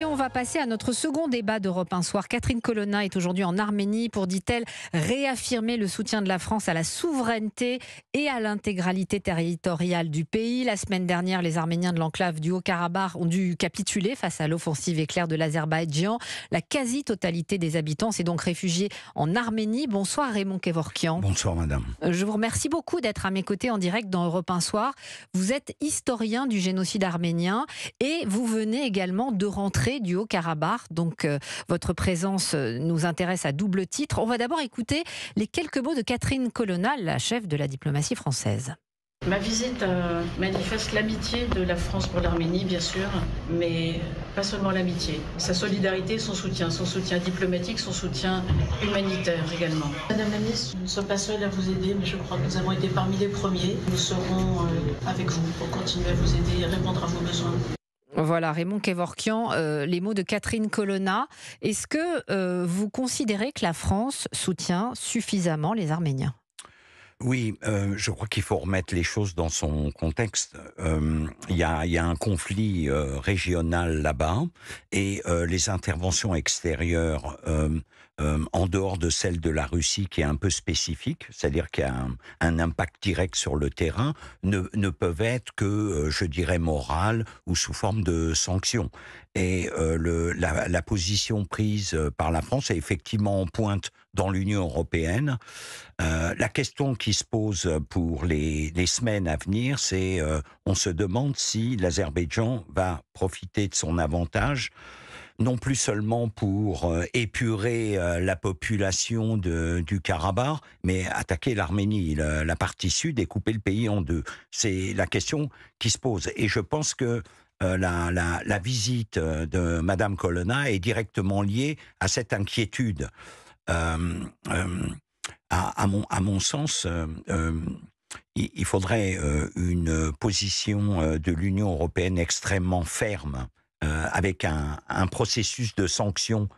Et on va passer à notre second débat d'Europe 1 soir. Catherine Colonna est aujourd'hui en Arménie pour, dit-elle, réaffirmer le soutien de la France à la souveraineté et à l'intégralité territoriale du pays. La semaine dernière, les Arméniens de l'enclave du Haut-Karabakh ont dû capituler face à l'offensive éclair de l'Azerbaïdjan. La quasi-totalité des habitants s'est donc réfugiée en Arménie. Bonsoir Raymond Kevorkian. Bonsoir madame. Je vous remercie beaucoup d'être à mes côtés en direct dans Europe 1 soir. Vous êtes historien du génocide arménien et vous venez également de rentrer du Haut-Karabakh. Donc votre présence nous intéresse à double titre. On va d'abord écouter les quelques mots de Catherine Colonna, la chef de la diplomatie française. Ma visite manifeste l'amitié de la France pour l'Arménie, bien sûr, mais pas seulement l'amitié. Sa solidarité, son soutien diplomatique, son soutien humanitaire également. Madame la ministre, nous ne sommes pas seuls à vous aider, mais je crois que nous avons été parmi les premiers. Nous serons avec vous pour continuer à vous aider et répondre à vos besoins. Voilà, Raymond Kevorkian, les mots de Catherine Colonna. Est-ce que vous considérez que la France soutient suffisamment les Arméniens ? Oui, je crois qu'il faut remettre les choses dans son contexte. Il y a un conflit régional là-bas et les interventions extérieures en dehors de celle de la Russie qui est un peu spécifique, c'est-à-dire qu'il y a un impact direct sur le terrain, ne peuvent être que, je dirais, morales ou sous forme de sanctions. Et la position prise par la France est effectivement en pointe dans l'Union européenne. La question qui se pose pour les semaines à venir, c'est on se demande si l'Azerbaïdjan va profiter de son avantage, non plus seulement pour épurer la population du Karabakh, mais attaquer l'Arménie, la partie sud, et couper le pays en deux. C'est la question qui se pose. Et je pense que la visite de Madame Colonna est directement liée à cette inquiétude. À mon sens, il faudrait une position de l'Union européenne extrêmement ferme, avec un processus de sanctions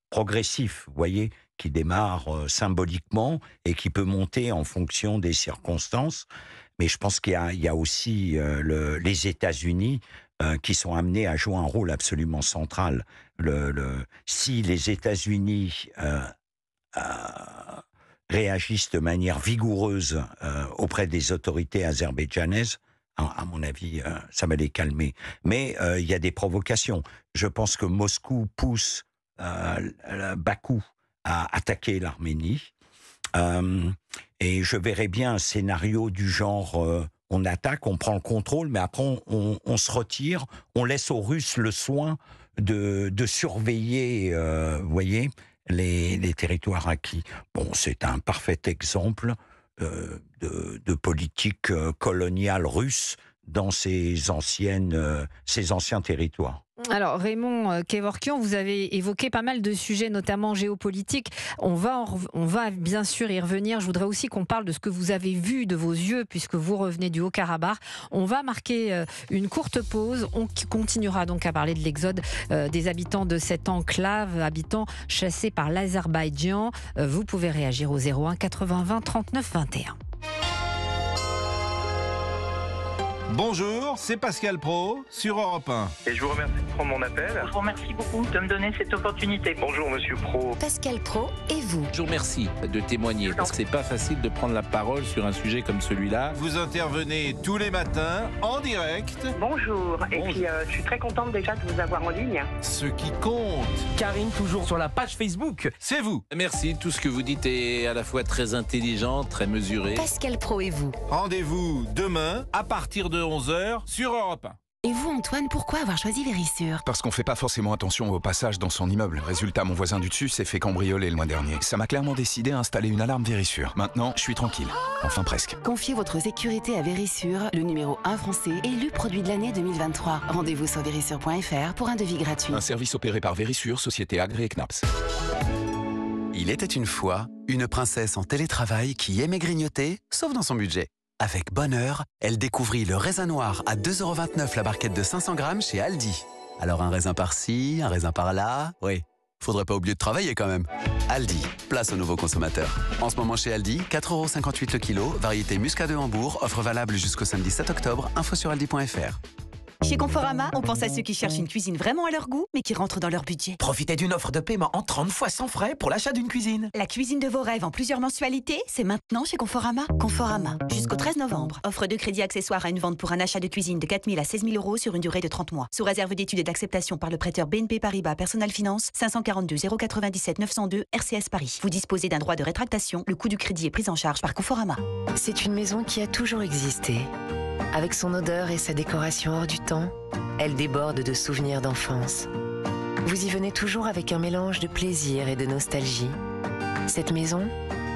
progressif, vous voyez, qui démarre symboliquement et qui peut monter en fonction des circonstances. Mais je pense qu'il y a aussi les États-Unis qui sont amenés à jouer un rôle absolument central. Si les États-Unis réagissent de manière vigoureuse auprès des autorités azerbaïdjanaises, à mon avis, ça va les calmer. Mais il y a des provocations. Je pense que Moscou pousse Bakou à attaquer l'Arménie. Et je verrais bien un scénario du genre on attaque, on prend le contrôle, mais après on se retire, on laisse aux Russes le soin de surveiller, vous voyez, les territoires acquis. Bon, c'est un parfait exemple de politique coloniale russe dans ces anciens territoires. Alors Raymond Kevorkian, vous avez évoqué pas mal de sujets, notamment géopolitiques. On va bien sûr y revenir. Je voudrais aussi qu'on parle de ce que vous avez vu de vos yeux, puisque vous revenez du Haut-Karabakh. On va marquer une courte pause. On continuera donc à parler de l'exode des habitants de cette enclave, habitants chassés par l'Azerbaïdjan. Vous pouvez réagir au 01 80 20 39 21. Bonjour, c'est Pascal Pro sur Europe 1. Et je vous remercie de prendre mon appel. Je vous remercie beaucoup de me donner cette opportunité. Bonjour Monsieur Pro. Pascal Pro et vous. Je vous remercie de témoigner parce que c'est pas facile de prendre la parole sur un sujet comme celui-là. Vous intervenez tous les matins en direct. Bonjour. Et puis je suis très contente déjà de vous avoir en ligne. Ce qui compte, Karine, toujours sur la page Facebook. c'est vous. Merci, tout ce que vous dites est à la fois très intelligent, très mesuré. Pascal Pro et vous. Rendez-vous demain à partir de 11h sur Europe 1. Et vous Antoine, pourquoi avoir choisi Vérissure ? Parce qu'on fait pas forcément attention au passage dans son immeuble. Résultat, mon voisin du dessus s'est fait cambrioler le mois dernier. Ça m'a clairement décidé à installer une alarme Vérissure. Maintenant, je suis tranquille. Enfin presque. Confiez votre sécurité à Vérissure, le numéro 1 français, élu produit de l'année 2023. Rendez-vous sur vérissure.fr pour un devis gratuit. Un service opéré par Vérissure, société agréée CNAPS. Il était une fois une princesse en télétravail qui aimait grignoter, sauf dans son budget. Avec bonheur, elle découvrit le raisin noir à 2,29 € la barquette de 500 grammes chez Aldi. Alors un raisin par-ci, un raisin par-là, oui. Faudrait pas oublier de travailler quand même. Aldi, place aux nouveaux consommateurs. En ce moment chez Aldi, 4,58 € le kilo, variété Muscat de Hambourg, offre valable jusqu'au samedi 7 octobre, info sur aldi.fr. Chez Conforama, on pense à ceux qui cherchent une cuisine vraiment à leur goût, mais qui rentrent dans leur budget. Profitez d'une offre de paiement en 30 fois sans frais pour l'achat d'une cuisine. La cuisine de vos rêves en plusieurs mensualités, c'est maintenant chez Conforama. Conforama, jusqu'au 13 novembre. Offre de crédit accessoire à une vente pour un achat de cuisine de 4 000 à 16 000 euros sur une durée de 30 mois. Sous réserve d'études et d'acceptation par le prêteur BNP Paribas Personal Finance, 542 097 902 RCS Paris. Vous disposez d'un droit de rétractation. Le coût du crédit est pris en charge par Conforama. C'est une maison qui a toujours existé. Avec son odeur et sa décoration hors du temps, elle déborde de souvenirs d'enfance. Vous y venez toujours avec un mélange de plaisir et de nostalgie. Cette maison,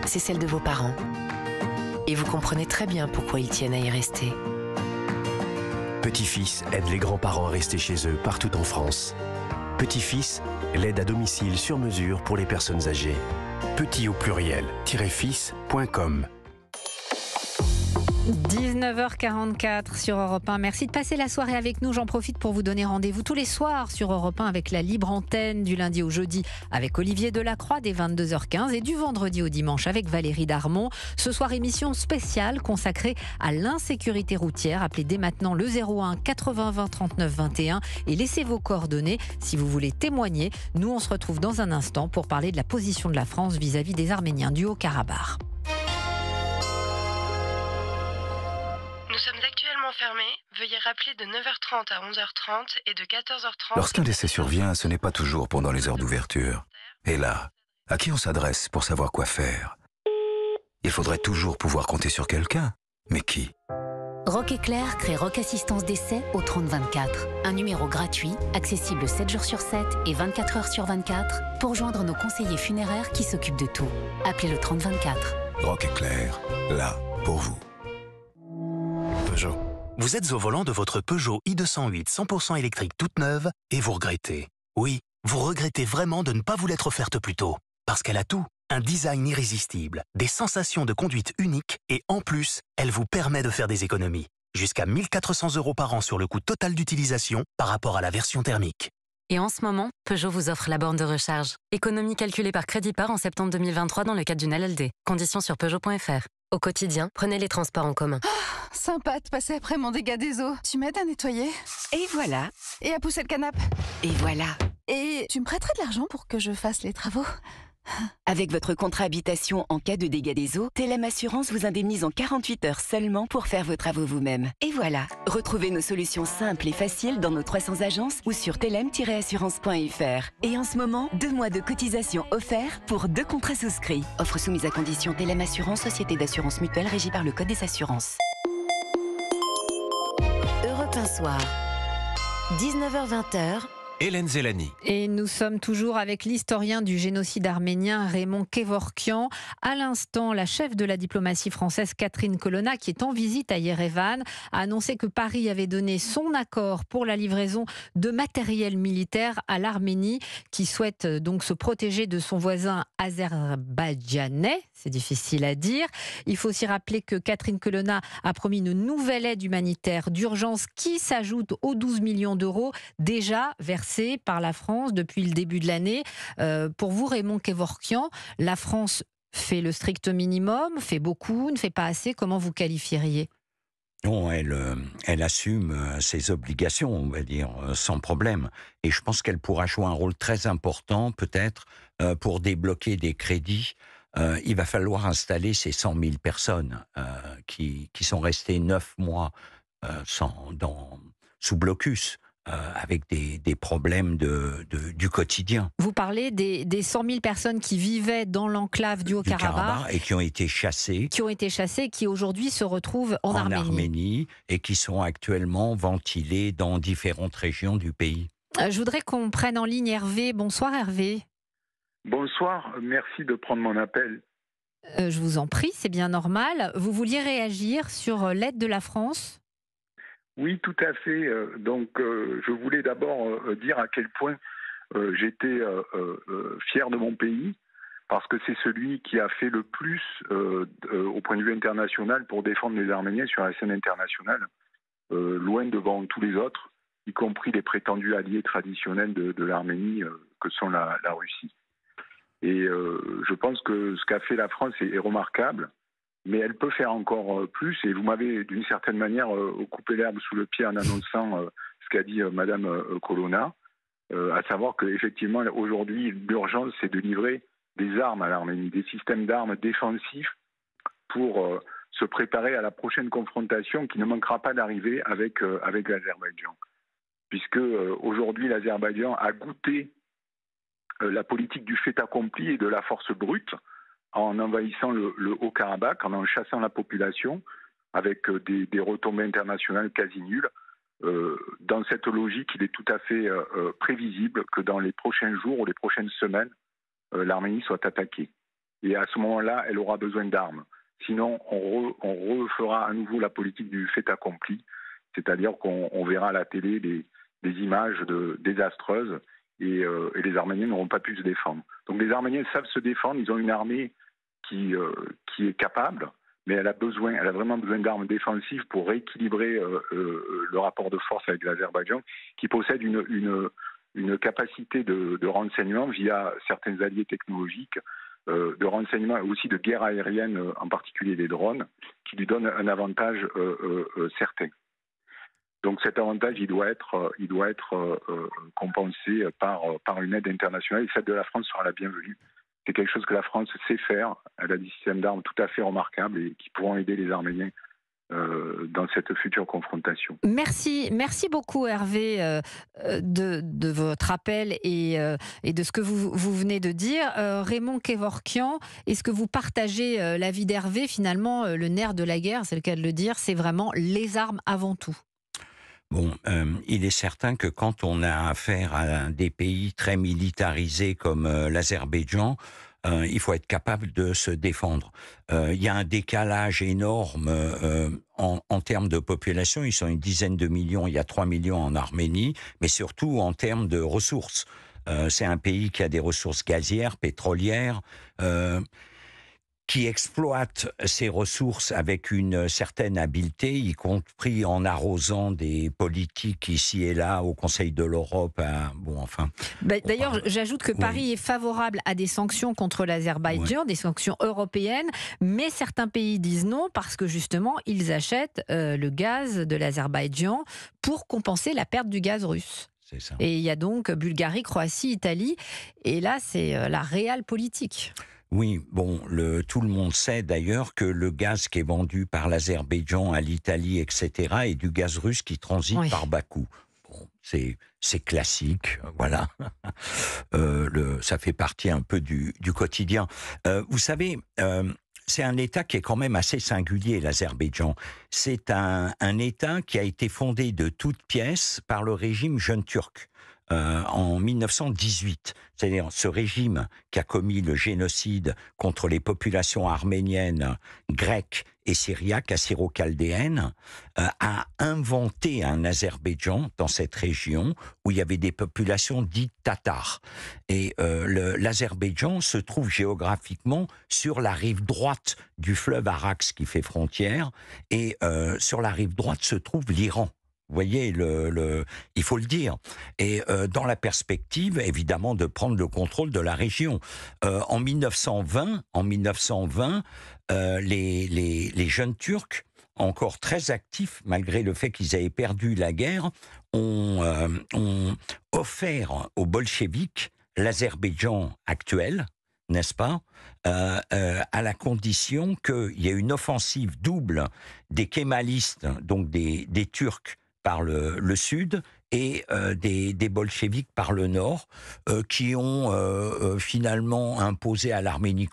c'est celle de vos parents. Et vous comprenez très bien pourquoi ils tiennent à y rester. Petit-Fils aide les grands-parents à rester chez eux partout en France. Petit-Fils, l'aide à domicile sur mesure pour les personnes âgées. Petit au pluriel, -fils.com. 19h44 sur Europe 1. Merci de passer la soirée avec nous. J'en profite pour vous donner rendez-vous tous les soirs sur Europe 1 avec la libre antenne du lundi au jeudi avec Olivier Delacroix dès 22h15 et du vendredi au dimanche avec Valérie Darmon. Ce soir, émission spéciale consacrée à l'insécurité routière. Appelez dès maintenant le 01 80 20 39 21 et laissez vos coordonnées si vous voulez témoigner. Nous, on se retrouve dans un instant pour parler de la position de la France vis-à-vis des Arméniens du Haut-Karabakh. Nous sommes actuellement fermés. Veuillez rappeler de 9h30 à 11h30 et de 14h30... Lorsqu'un décès survient, ce n'est pas toujours pendant les heures d'ouverture. Et là, à qui on s'adresse pour savoir quoi faire? Il faudrait toujours pouvoir compter sur quelqu'un. Mais qui? Rock Éclair crée Rock Assistance Décès au 3024. Un numéro gratuit, accessible 7 jours sur 7 et 24 heures sur 24 pour joindre nos conseillers funéraires qui s'occupent de tout. Appelez le 3024. Rock Éclair, là pour vous. Peugeot. Vous êtes au volant de votre Peugeot i208 100% électrique toute neuve et vous regrettez. Oui, vous regrettez vraiment de ne pas vous l'être offerte plus tôt. Parce qu'elle a tout. Un design irrésistible, des sensations de conduite uniques et en plus, elle vous permet de faire des économies. Jusqu'à 1 400 € par an sur le coût total d'utilisation par rapport à la version thermique. Et en ce moment, Peugeot vous offre la borne de recharge. Économie calculée par Crédit-Part en septembre 2023 dans le cadre d'une LLD. Conditions sur Peugeot.fr. Au quotidien, prenez les transports en commun. Oh, sympa de passer après mon dégât des eaux. Tu m'aides à nettoyer? Et voilà. Et à pousser le canapé? Et voilà. Et tu me prêterais de l'argent pour que je fasse les travaux? Avec votre contrat habitation en cas de dégâts des eaux, Telem Assurance vous indemnise en 48 heures seulement pour faire vos travaux vous-même. Et voilà, retrouvez nos solutions simples et faciles dans nos 300 agences ou sur telem-assurance.fr. Et en ce moment, 2 mois de cotisation offerts pour 2 contrats souscrits. Offre soumise à condition. Telem Assurance, société d'assurance mutuelle régie par le Code des assurances. Europe 1 soir, 19h-20h. Hélène Zélani. Et nous sommes toujours avec l'historien du génocide arménien Raymond Kevorkian. À l'instant, la chef de la diplomatie française Catherine Colonna, qui est en visite à Yerevan, a annoncé que Paris avait donné son accord pour la livraison de matériel militaire à l'Arménie, qui souhaite donc se protéger de son voisin azerbaïdjanais. C'est difficile à dire. Il faut aussi rappeler que Catherine Colonna a promis une nouvelle aide humanitaire d'urgence qui s'ajoute aux 12 millions d'euros déjà versés par la France depuis le début de l'année. Pour vous, Raymond Kevorkian, la France fait le strict minimum, fait beaucoup, ne fait pas assez. Comment vous qualifieriez ? Non, elle assume ses obligations, on va dire, sans problème. Et je pense qu'elle pourra jouer un rôle très important, peut-être, pour débloquer des crédits. Il va falloir installer ces 100 000 personnes qui sont restées 9 mois sous blocus. Avec des problèmes du quotidien. Vous parlez des 100 000 personnes qui vivaient dans l'enclave du Haut-Karabakh et qui ont été chassées. Qui aujourd'hui se retrouvent en Arménie. Et qui sont actuellement ventilées dans différentes régions du pays. Je voudrais qu'on prenne en ligne Hervé. Bonsoir Hervé. Bonsoir, merci de prendre mon appel. Je vous en prie, c'est bien normal. Vous vouliez réagir sur l'aide de la France ? Oui, tout à fait. Donc, je voulais d'abord dire à quel point j'étais fier de mon pays, parce que c'est celui qui a fait le plus au point de vue international pour défendre les Arméniens sur la scène internationale, loin devant tous les autres, y compris les prétendus alliés traditionnels de l'Arménie, que sont la Russie. Et je pense que ce qu'a fait la France est remarquable. Mais elle peut faire encore plus, et vous m'avez d'une certaine manière coupé l'herbe sous le pied en annonçant ce qu'a dit Madame Colonna, à savoir qu'effectivement, aujourd'hui, l'urgence, c'est de livrer des armes à l'Arménie, des systèmes d'armes défensifs pour se préparer à la prochaine confrontation qui ne manquera pas d'arriver avec l'Azerbaïdjan. Puisque aujourd'hui, l'Azerbaïdjan a goûté la politique du fait accompli et de la force brute en envahissant le Haut-Karabakh, en chassant la population, avec des retombées internationales quasi nulles. Dans cette logique, il est tout à fait prévisible que dans les prochains jours ou les prochaines semaines, l'Arménie soit attaquée. Et à ce moment-là, elle aura besoin d'armes. Sinon, on refera à nouveau la politique du fait accompli, c'est-à-dire qu'on verra à la télé des images désastreuses et les Arméniens n'auront pas pu se défendre. Donc les Arméniens savent se défendre, ils ont une armée qui est capable, mais elle a vraiment besoin d'armes défensives pour rééquilibrer le rapport de force avec l'Azerbaïdjan, qui possède une capacité de renseignement via certains alliés technologiques, de renseignement et aussi de guerre aérienne, en particulier des drones, qui lui donnent un avantage certain. Donc cet avantage, il doit être compensé par une aide internationale, et celle de la France sera la bienvenue. C'est quelque chose que la France sait faire. Elle a des systèmes d'armes tout à fait remarquables et qui pourront aider les Arméniens dans cette future confrontation. Merci beaucoup Hervé de votre appel et de ce que vous venez de dire. Raymond Kevorkian, est-ce que vous partagez l'avis d'Hervé? Finalement, le nerf de la guerre, c'est le cas de le dire, c'est vraiment les armes avant tout. Bon, il est certain que quand on a affaire à des pays très militarisés comme l'Azerbaïdjan, il faut être capable de se défendre. Il y a un décalage énorme en termes de population. Ils sont une dizaine de millions, il y a 3 millions en Arménie, mais surtout en termes de ressources. C'est un pays qui a des ressources gazières, pétrolières, qui exploite ses ressources avec une certaine habileté, y compris en arrosant des politiques ici et là au Conseil de l'Europe. D'ailleurs, j'ajoute que Paris est favorable à des sanctions contre l'Azerbaïdjan, des sanctions européennes, mais certains pays disent non parce que justement, ils achètent le gaz de l'Azerbaïdjan pour compenser la perte du gaz russe. C'est ça. Et il y a donc Bulgarie, Croatie, Italie, et là, c'est la réelle politique. Oui, bon, tout le monde sait d'ailleurs que le gaz qui est vendu par l'Azerbaïdjan à l'Italie, etc., est du gaz russe qui transite par Bakou. Bon, c'est classique, voilà. Ça fait partie un peu du quotidien. Vous savez, c'est un État qui est quand même assez singulier, l'Azerbaïdjan. C'est un État qui a été fondé de toutes pièces par le régime jeune turc. En 1918, c'est-à-dire ce régime qui a commis le génocide contre les populations arméniennes, grecques et syriaques, assyro-chaldéennes, a inventé un Azerbaïdjan dans cette région où il y avait des populations dites tatares. Et l'Azerbaïdjan se trouve géographiquement sur la rive droite du fleuve Araxe qui fait frontière, et sur la rive droite se trouve l'Iran. Vous voyez, il faut le dire. Et dans la perspective, évidemment, de prendre le contrôle de la région. En 1920, les jeunes Turcs, encore très actifs, malgré le fait qu'ils avaient perdu la guerre, ont offert aux bolcheviks l'Azerbaïdjan actuel, n'est-ce pas, à la condition qu'il y ait une offensive double des kémalistes, donc des Turcs, par le sud et des bolcheviks par le nord, qui ont finalement imposé à l'Arménie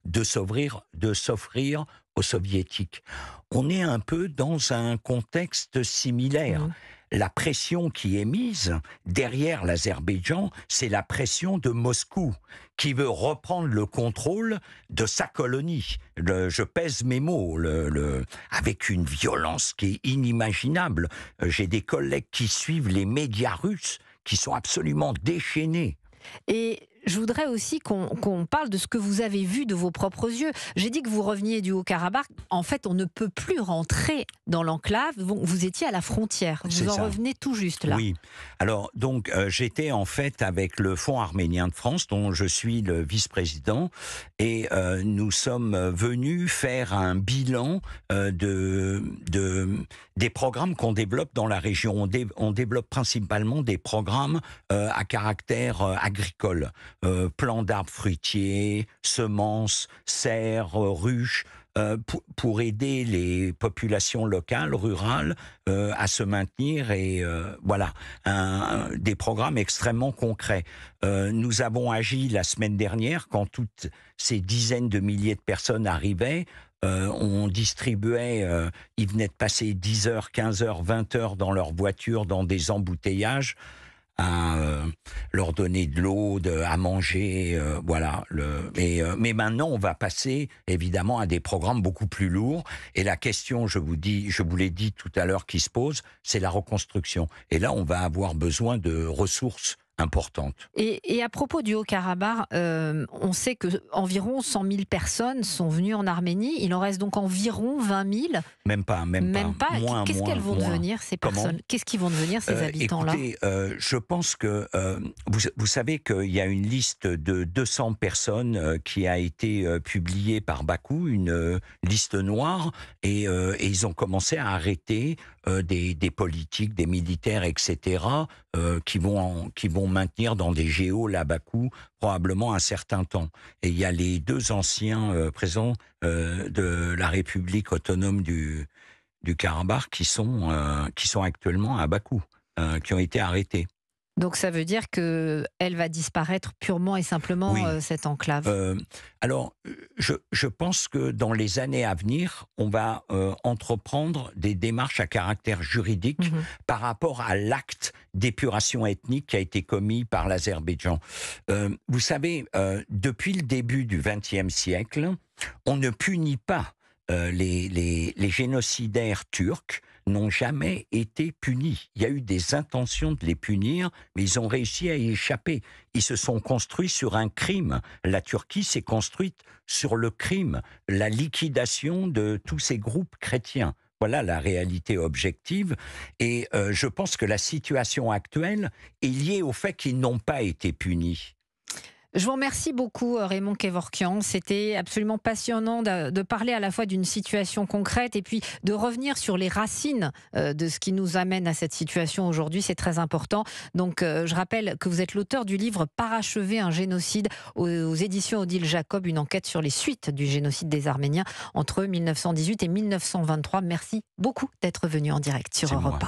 de s'offrir aux soviétiques. On est un peu dans un contexte similaire. La pression qui est mise derrière l'Azerbaïdjan, c'est la pression de Moscou, qui veut reprendre le contrôle de sa colonie. Je pèse mes mots, avec une violence qui est inimaginable. J'ai des collègues qui suivent les médias russes, qui sont absolument déchaînés. Et je voudrais aussi qu'on parle de ce que vous avez vu de vos propres yeux. J'ai dit que vous reveniez du Haut-Karabakh. En fait, on ne peut plus rentrer dans l'enclave. Vous étiez à la frontière. Vous en revenez tout juste là. Oui. Alors, donc, j'étais en fait avec le Fonds arménien de France, dont je suis le vice-président, et nous sommes venus faire un bilan des programmes qu'on développe dans la région. On développe principalement des programmes à caractère agricole. Plants d'arbres fruitiers, semences, serres, ruches, pour aider les populations locales, rurales, à se maintenir et voilà, des programmes extrêmement concrets. Nous avons agi la semaine dernière quand toutes ces dizaines de milliers de personnes arrivaient. On distribuait, ils venaient de passer 10 heures, 15 heures, 20 heures dans leur voiture, dans des embouteillages, à leur donner de l'eau, à manger, voilà. Mais maintenant, on va passer évidemment à des programmes beaucoup plus lourds. Et la question, je vous l'ai dit tout à l'heure, qui se pose, c'est la reconstruction. Et là, on va avoir besoin de ressources importante. Et à propos du Haut-Karabakh, on sait que environ 100 000 personnes sont venues en Arménie. Il en reste donc environ 20 000. Même pas. Qu'est-ce qu'elles vont devenir, ces personnes? Qu'est-ce qu'ils vont devenir, ces habitants-là? Écoutez, je pense que vous savez qu'il y a une liste de 200 personnes qui a été publiée par Bakou, une liste noire, et ils ont commencé à arrêter des politiques, des militaires, etc., qui vont maintenir dans des géos à Bakou probablement un certain temps. Et il y a les deux anciens présidents de la République autonome du Karabakh qui sont actuellement à Bakou, qui ont été arrêtés. Donc ça veut dire qu'elle va disparaître purement et simplement, oui. Cette enclave. Alors, je pense que dans les années à venir, on va entreprendre des démarches à caractère juridique par rapport à l'acte d'épuration ethnique qui a été commis par l'Azerbaïdjan. Vous savez, depuis le début du XXe siècle, on ne punit pas les génocidaires turcs. N'ont jamais été punis. Il y a eu des intentions de les punir, mais ils ont réussi à y échapper. Ils se sont construits sur un crime. La Turquie s'est construite sur le crime, la liquidation de tous ces groupes chrétiens. Voilà la réalité objective. Et je pense que la situation actuelle est liée au fait qu'ils n'ont pas été punis. Je vous remercie beaucoup, Raymond Kevorkian. C'était absolument passionnant de parler à la fois d'une situation concrète et puis de revenir sur les racines de ce qui nous amène à cette situation aujourd'hui. C'est très important. Donc, je rappelle que vous êtes l'auteur du livre « Parachever un génocide » aux éditions Odile Jacob, une enquête sur les suites du génocide des Arméniens entre 1918 et 1923. Merci beaucoup d'être venu en direct sur Europe 1.